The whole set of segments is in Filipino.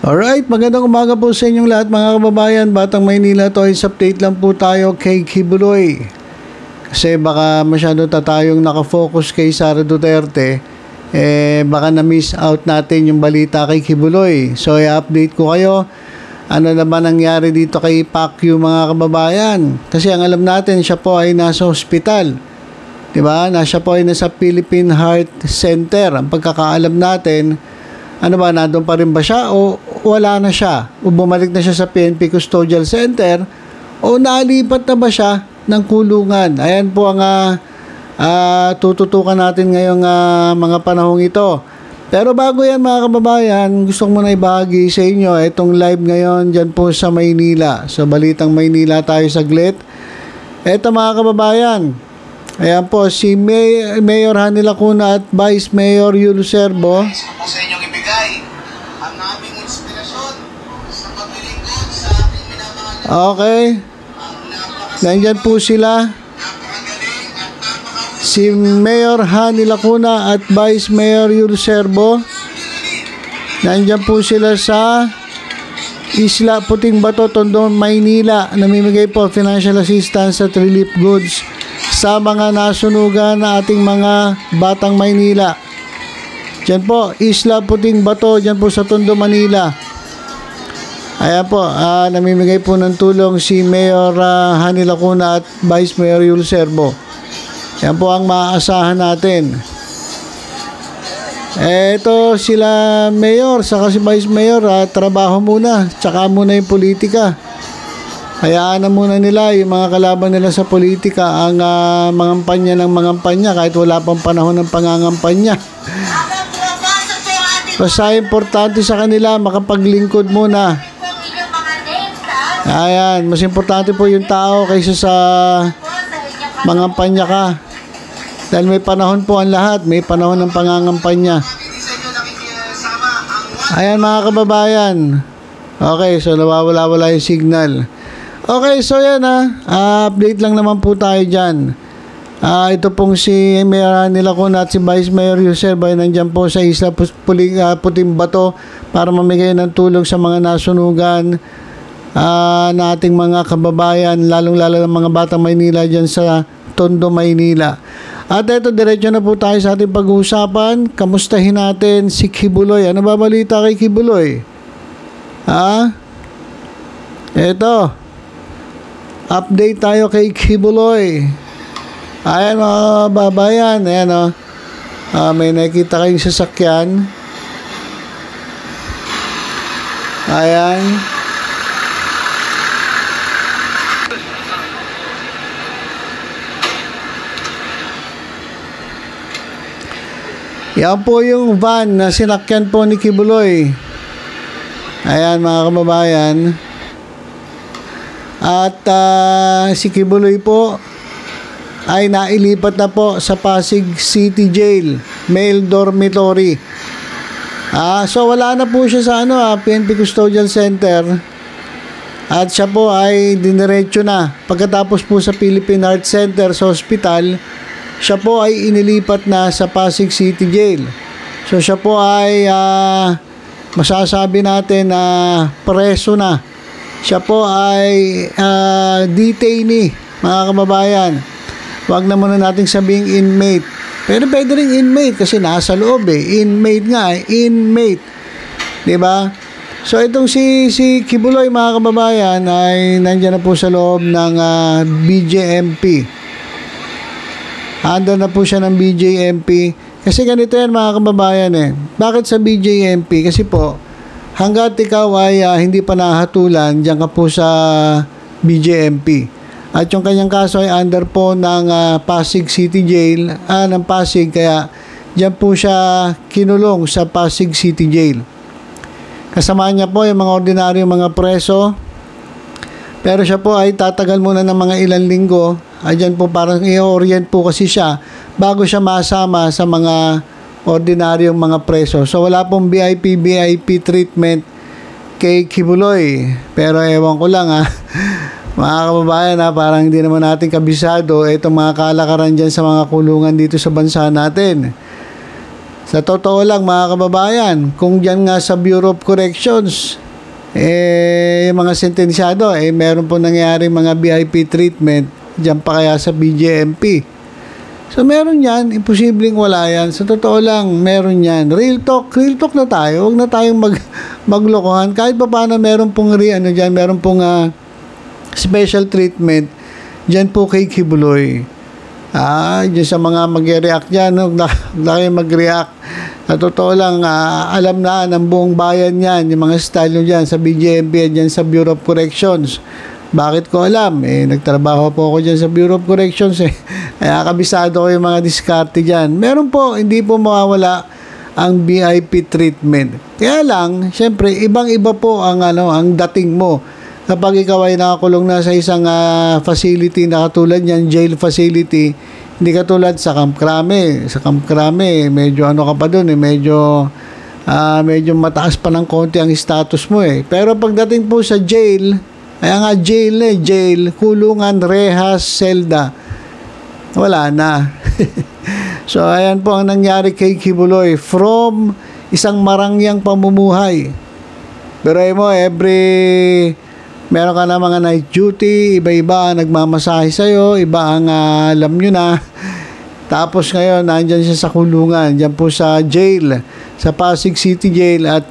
Alright, magandang umaga po sa inyong lahat mga kababayan. Batang Maynila, Toys Update lang po tayo kay Kibuloy. Kasi baka masyado tayong nakafocus kay Sara Duterte, baka na-miss out natin yung balita kay Kibuloy. So, i-update ko kayo. Ano naman nangyari dito kay Pacquiao mga kababayan? Kasi ang alam natin, siya po ay nasa hospital. Diba? Siya po ay nasa Philippine Heart Center. Ang pagkakaalam natin, ano ba, nandun pa rin ba siya o wala na siya? O bumalik na siya sa PNP Custodial Center o nalipat na ba siya ng kulungan? Ayan po ang tututukan natin ngayong mga panahong ito. Pero bago yan mga kababayan, gusto ko muna ibahagi sa inyo itong live ngayon dyan po sa Maynila. Sa Balitang Maynila tayo saglit. Eto mga kababayan, ayan po si Mayor Hanny Lacuna at Vice Mayor Yulo Serbo. Sa inyong ibigay ang aming inspirasyon sa paglilingkod sa ating minamahal. Okay. Nandyan po sila. Napakagaling at napakahusay. Si Mayor Hanny Lacuna at Vice Mayor Yulo Serbo. Nandyan po sila sa Isla Puting Bato, Tondo, Maynila. Namimigay po financial assistance at relief goods sa mga nasunugan na ating mga batang Maynila. Diyan po, Isla Puting Bato, diyan po sa Tondo, Manila. Ayan po, namimigay po ng tulong si Mayor Hanny Lacuna at Vice Mayor Yulo Serbo. Yan po ang maaasahan natin. Ito sila Mayor, saka si Vice Mayor, trabaho muna, tsaka muna yung politika. Hayaan na muna nila yung mga kalaban nila sa politika ang mangampanya ng mangampanya kahit wala pang panahon ng pangangampanya. Basta importante sa kanila makapaglingkod muna. Ayan, mas importante po yung tao kaysa sa mangampanya ka. Dahil may panahon po ang lahat, may panahon ng pangangampanya. Ayan mga kababayan. Okay, so nawawala-wala yung signal. Okay, so yan update lang naman po tayo dyan. Ito pong si Mayor Hanny Lacuna at si Vice Mayor Yulo Serbo ay nandyan po sa Isla Puting Bato para mamigay ng tulong sa mga nasunugan na ating mga kababayan, lalong-lalo ng mga batang Maynila dyan sa Tondo, Maynila. At ito, diretso na po tayo sa ating pag-uusapan. Kamustahin natin si Kibuloy. Ano ba balita kay Kibuloy? Ito, update tayo kay Kibuloy. Ayan mga babayan, ayan may nakita kayong sasakyan. Ayan. Yan po yung van na sinakyan po ni Kibuloy. Ayan mga kababayan. At si Kibuloy po ay nailipat na po sa Pasig City Jail, male dormitory. So wala na po siya sa PNP Custodial Center. At siya po ay diniretso na. Pagkatapos po sa Philippine Heart Center sa hospital, siya po ay inilipat na sa Pasig City Jail. So siya po ay masasabi natin na preso na. Siya po ay detainee mga kababayan. Wag na muna nating sabing inmate. Pero pwede rin inmate kasi nasa loob Inmate nga inmate. 'Di ba? So itong si Kibuloy mga kababayan ay nandiyan na po sa loob ng BJMP. Handa na po siya ng BJMP. Kasi ganito yan mga kababayan Bakit sa BJMP? Kasi po, hanggat ikaw ay hindi pa nahatulan, diyan ka po sa BJMP. At yung kanyang kaso ay under po ng Pasig City Jail, ng Pasig, kaya diyan po siya kinulong sa Pasig City Jail. Kasama niya po yung mga ordinaryong mga preso. Pero siya po ay tatagal muna ng mga ilang linggo. Diyan po parang i-orient po kasi siya bago siya masama sa mga ordinaryong mga preso. So wala pong VIP treatment kay Kibuloy. Pero ewan ko lang mga kababayan parang hindi naman natin kabisado itong mga kalakaran dyan sa mga kulungan dito sa bansa natin. Sa totoo lang mga kababayan, kung dyan nga sa Bureau of Corrections, yung mga sentensyado, meron po nangyari mga VIP treatment, dyan pa kaya sa BJMP. So meron yan, imposibleng wala yan. Sa totoo lang, meron yan. Real talk na tayo. Huwag na tayong maglokohan. Kahit pa paano meron pong meron pong special treatment dyan po kay Kibuloy. Dyan sa mga mag-react dyan, huwag na kayo mag-react. Sa totoo lang, alam na ng buong bayan yan, yung mga style nyo dyan sa BJMP, dyan sa Bureau of Corrections. Bakit ko alam? Nagtrabaho po ako dyan sa Bureau of Corrections. Kaya kabisado ko yung mga diskarte dyan. Meron po, hindi po mawawala ang VIP treatment. Kaya lang, syempre, ibang-iba po ang dating mo. Kapag ikaw ay nakakulong na sa isang facility na katulad yan, jail facility, hindi katulad sa Camp Crame. Sa Camp Crame, medyo ka pa dun, medyo mataas pa ng konti ang status mo Pero pagdating po sa jail, kaya nga jail, kulungan, rehas, selda, wala na. So, ayan po ang nangyari kay Kibuloy from isang marangyang pamumuhay. Pero mo, meron ka na mga night duty, iba-iba ang nagmamasahe sa'yo, iba ang alam nyo na. Tapos ngayon, nandyan siya sa kulungan, dyan po sa jail, sa Pasig City Jail, at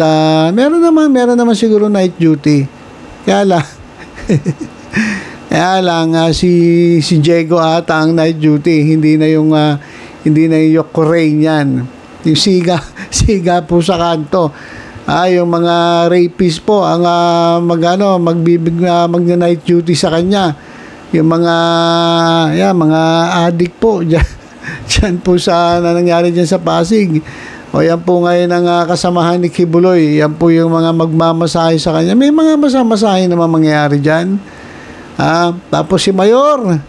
meron naman siguro night duty. Kaya lang, si Diego ata ang night duty, hindi na yung Ukraine yan. Yung siga po sa kanto. Yung mga rapist po ang mag-night duty sa kanya. Yung mga addict po dyan po sa nangyari dyan sa Pasig. O yan po ngayon ang kasamahan ni Kibuloy. Yan po yung mga magmamasahe sa kanya. May mga masahe naman mangyayari dyan. Tapos si Mayor.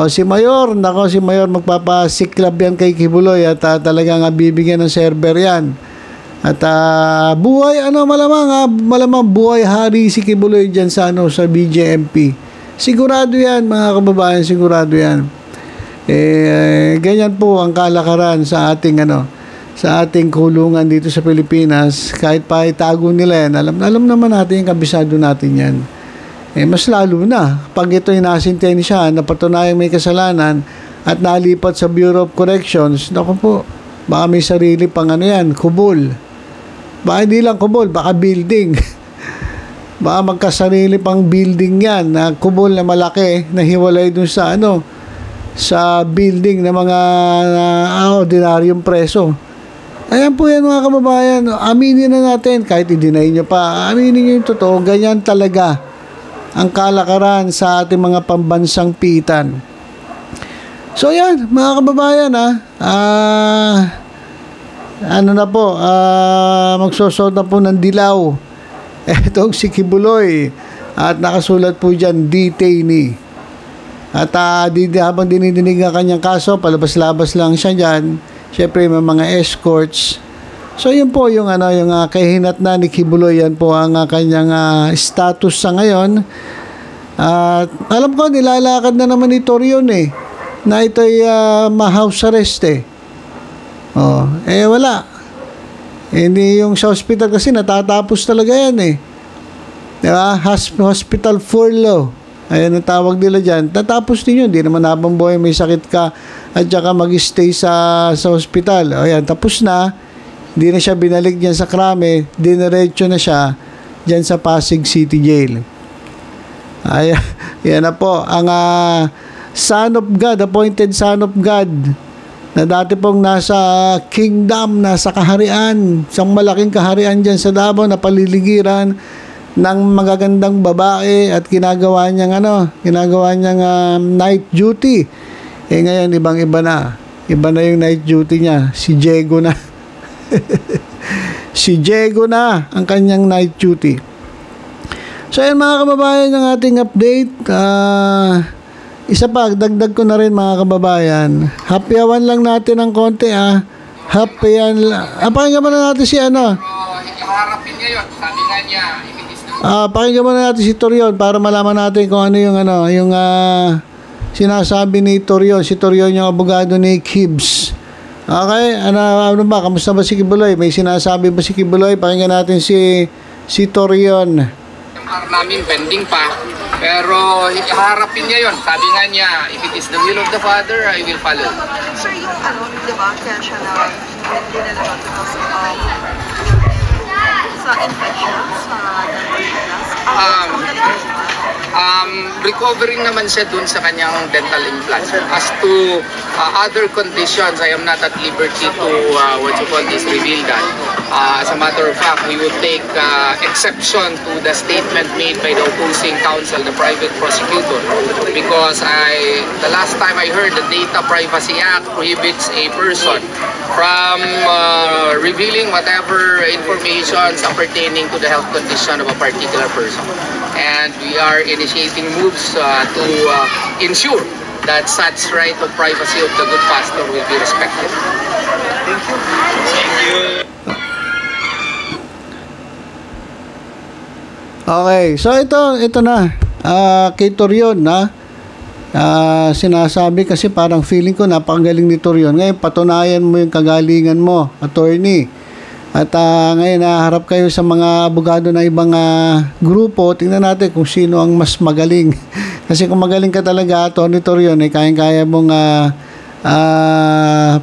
Si Mayor magpapasiklab yan kay Kibuloy at talagang bibigyan ng server yan. At buhay malamang buhay hari si Kibuloy diyan sa BJMP. Sigurado 'yan mga kababayan, sigurado 'yan. Ganyan po ang kalakaran sa ating kulungan dito sa Pilipinas. Kahit pa itago nila yan, alam naman natin, kabisado natin 'yan. Mas lalo na pag ito'y nasintensya, napatunayang may kasalanan at nalipat sa Bureau of Corrections, naku po, baka may sarili pang kubol. Baka hindi lang kubol, baka building. Baka magkasarili pang building yan, na kubol na malaki, na hiwalay dun sa sa building ng mga ordinaryong preso. Ayan po yan mga kababayan, aminin na natin, kahit i-deny nyo pa, aminin nyo yung totoo, ganyan talaga ang kalakaran sa ating mga pambansang pitan. So yan, mga kababayan magsusot na po ng dilaw etong si Kibuloy at nakasulat po dyan detainee at habang dinidinig ang kanyang kaso, palabas-labas lang siya dyan. Syempre may mga escorts. So yun po yung kahinatnan ni Kibuloy. Yan po ang kanyang status sa ngayon. Alam ko nilalakad na naman ni Torion na ito'y ma-house arrest wala. Hindi yung sa hospital kasi natatapos talaga yan Diba? Hospital furlough. Ayan ang tawag nila dyan. Tatapos din yun. Hindi naman habang buhay may sakit ka at saka mag-stay sa hospital. Ayan, tapos na. Hindi na siya binalik dyan sa Krame. Dinerecho na siya dyan sa Pasig City Jail. Ayan, yan na po. Ang Son of God, appointed Son of God, na dati pong nasa kingdom, nasa kaharian, isang malaking kaharian dyan sa Davao, na paliligiran ng magagandang babae at ginagawa niyang night duty. Ngayon ibang-iba na. Iba na yung night duty niya. Si Diego na. Si Diego na ang kanyang night duty. So yan mga kababayan, ang ating update. Isa pa, dagdag ko na rin mga kababayan. Happyawan lang natin ng konti Happyan lang. Pakinggan muna natin si Harapin niya yun. Sabi nga niya, pakinggan muna natin si Torion para malaman natin kung ano yung sinasabi ni Torion. Si Torion yung abogado ni Kibbs. Okay, ano ba? Kamusta ba si Kibuloy? May sinasabi ba si Kibuloy? Pakinggan natin si Torion. MR namin pending pa, pero harapin niya yon. Sabi nga niya, if it is the will of the Father, I will follow. Sir, yung di ba, kaya siya na hindi na naman because sa infection, sa recovering naman siya dun sa kanyang dental implants. As to other conditions, I am not at liberty to reveal that. As a matter of fact, we would take exception to the statement made by the opposing counsel, the private prosecutor, because the last time I heard, the Data Privacy Act prohibits a person from revealing whatever information pertaining to the health condition of a particular person. And we are initiating moves to ensure that such right of privacy of the good pastor will be respected. Thank you. Thank you. Okay, so ito na. Kay Torion na. Sinasabi kasi parang feeling ko napakagaling ni Torion. Ngayon patunayan mo yung kagalingan mo, attorney. At ngayon naharap kayo sa mga abogado ng ibang grupo. Tingnan natin kung sino ang mas magaling. Kasi kung magaling ka talaga, Atty. Torion, kayang-kaya mong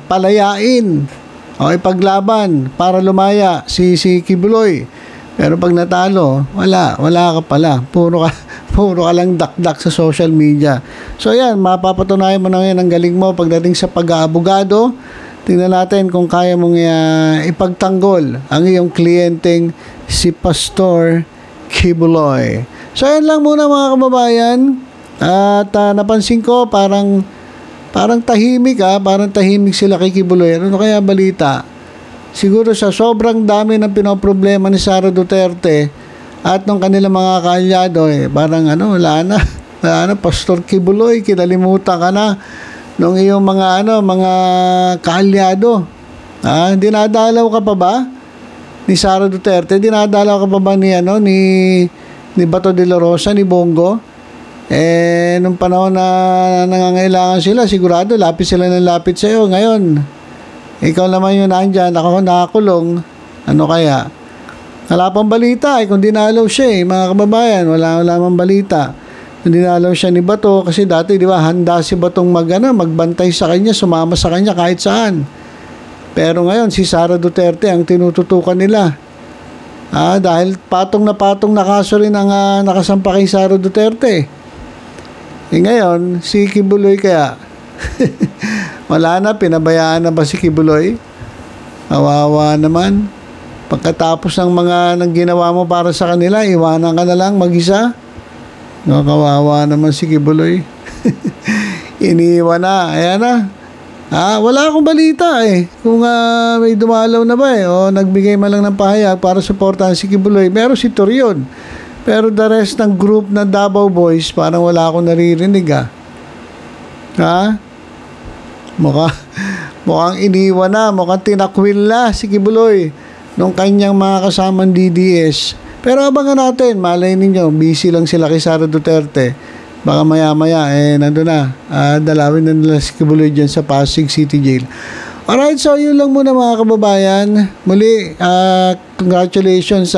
palayain o ipaglaban para lumaya si Kibuloy. Pero pag natalo, wala ka pala. Puro ka lang dakdak sa social media. So yan, mapapatunayan mo na ngayon ang galing mo pagdating sa pag-aabogado. Tingnan natin kung kaya mong ipagtanggol ang iyong kliyenteng si Pastor Kibuloy. So yan lang muna mga kababayan. At napansin ko parang tahimik parang tahimik sila kay Kibuloy. Ano kaya balita? Siguro sa sobrang dami ng pinoproblema ni Sara Duterte at ng kanilang mga kaalyado parang wala na Pastor Kibuloy, kinalimutan ka na nung iyong mga kaalyado. Dinadalaw ka pa ba ni Sara Duterte? Dinadalaw ka pa ba ni Bato de la Rosa, ni Bongo? Nung panahon na nangangailangan sila, sigurado lapit sila ng lapit sa iyo. Ngayon, ikaw naman yung nandyan, ako nakakulong. Ano kaya? Wala pang balita kung dinalaw siya mga kababayan. Wala mang balita. Dinalaw siya ni Bato kasi dati, di ba, handa si Batong magbantay sa kanya, sumama sa kanya kahit saan. Pero ngayon, si Sara Duterte ang tinututukan nila. Dahil patong na kaso rin ang nakasampa kay Sara Duterte. Ngayon, si Kibuloy kaya, wala na, pinabayaan na ba si Kibuloy? Kawawa naman. Pagkatapos ng mga ginawa mo para sa kanila, iwanan ka na lang mag-isa. Kawawa naman si Kibuloy. Iniwan na. Ayan na. Wala akong balita kung may dumalaw na ba o nagbigay man lang ng pahayag para suportahan si Kibuloy. Pero si Torion. Pero the rest ng group na Davao Boys, parang wala akong naririnig mukhang iniwan na, mukhang tinakwil na si Kibuloy nung kanyang mga kasamang DDS. Pero abangan natin, malay ninyo, busy lang sila kay Sara Duterte. Baka maya-maya, nandun na. Dalawin na nila si Kibuloy dyan sa Pasig City Jail. Alright, so yun lang muna mga kababayan. Muli, congratulations.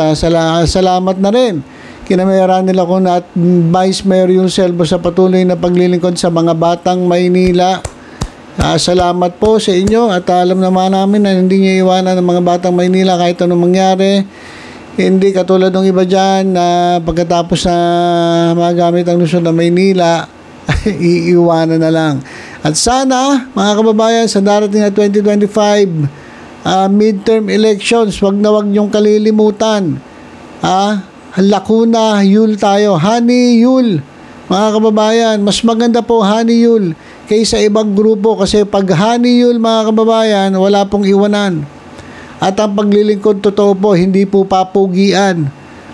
Salamat na rin. Kinamayaran nila ko na at Vice Mayor Yulselvo sa patuloy na paglilingkod sa mga batang Maynila. Salamat po sa inyo at alam naman namin na hindi niyo iwanan ng mga batang Maynila kahit anong mangyari. Hindi katulad ng iba dyan na pagkatapos na magamit ang Luzon na Maynila, iiwanan na lang. At sana, mga kababayan, sa darating na 2025 midterm elections, wag na wag niyong kalilimutan. Lacuna, Yul tayo. Honey Yul. Mga kababayan, mas maganda po Honey Yul kaysa ibang grupo kasi pag Honey Yul, mga kababayan, wala pong iwanan. At ang paglilingkod totoo po, hindi po papugian.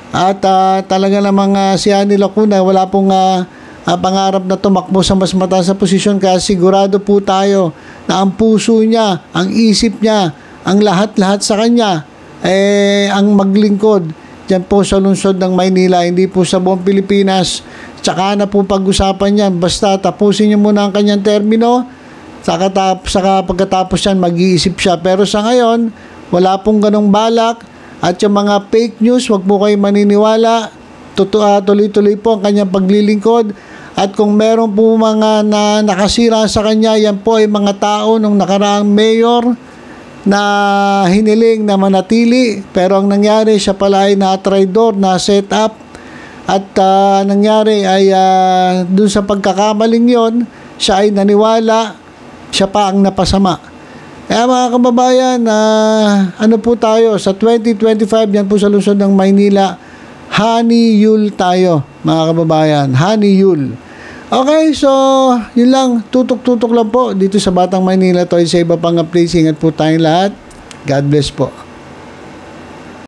At talaga namang si Honey Lacuna, wala pong pangarap na tumakbo sa mas mataas na posisyon kaya sigurado po tayo na ang puso niya, ang isip niya, ang lahat-lahat sa kanya ang maglingkod dyan po sa lungsod ng Maynila, hindi po sa buong Pilipinas. Tsaka na po pag-usapan yan, basta tapusin niyo muna ang kanyang termino, Saka pagkatapos yan, mag-iisip siya. Pero sa ngayon, wala pong ganong balak. At yung mga fake news, wag po kayo maniniwala. Tuloy-tuloy po ang kanyang paglilingkod. At kung meron po mga nakasira sa kanya, yan po ay mga tao nung nakaraang mayor na hiniling na manatili. Pero ang nangyari, siya pala ay na-traidor, na-set up. At nangyari ay dun sa pagkakamaling yon, siya ay naniwala, siya pa ang napasama. Kaya mga kababayan, ano po tayo, sa 2025, yan po sa lungsod ng Maynila, Honey Yule tayo, mga kababayan. Honey Yule. Okay, so, yun lang. Tutok-tutok lang po dito sa Batang Maynila. Ito ay sa iba pang updates. Ingat po tayong lahat. God bless po.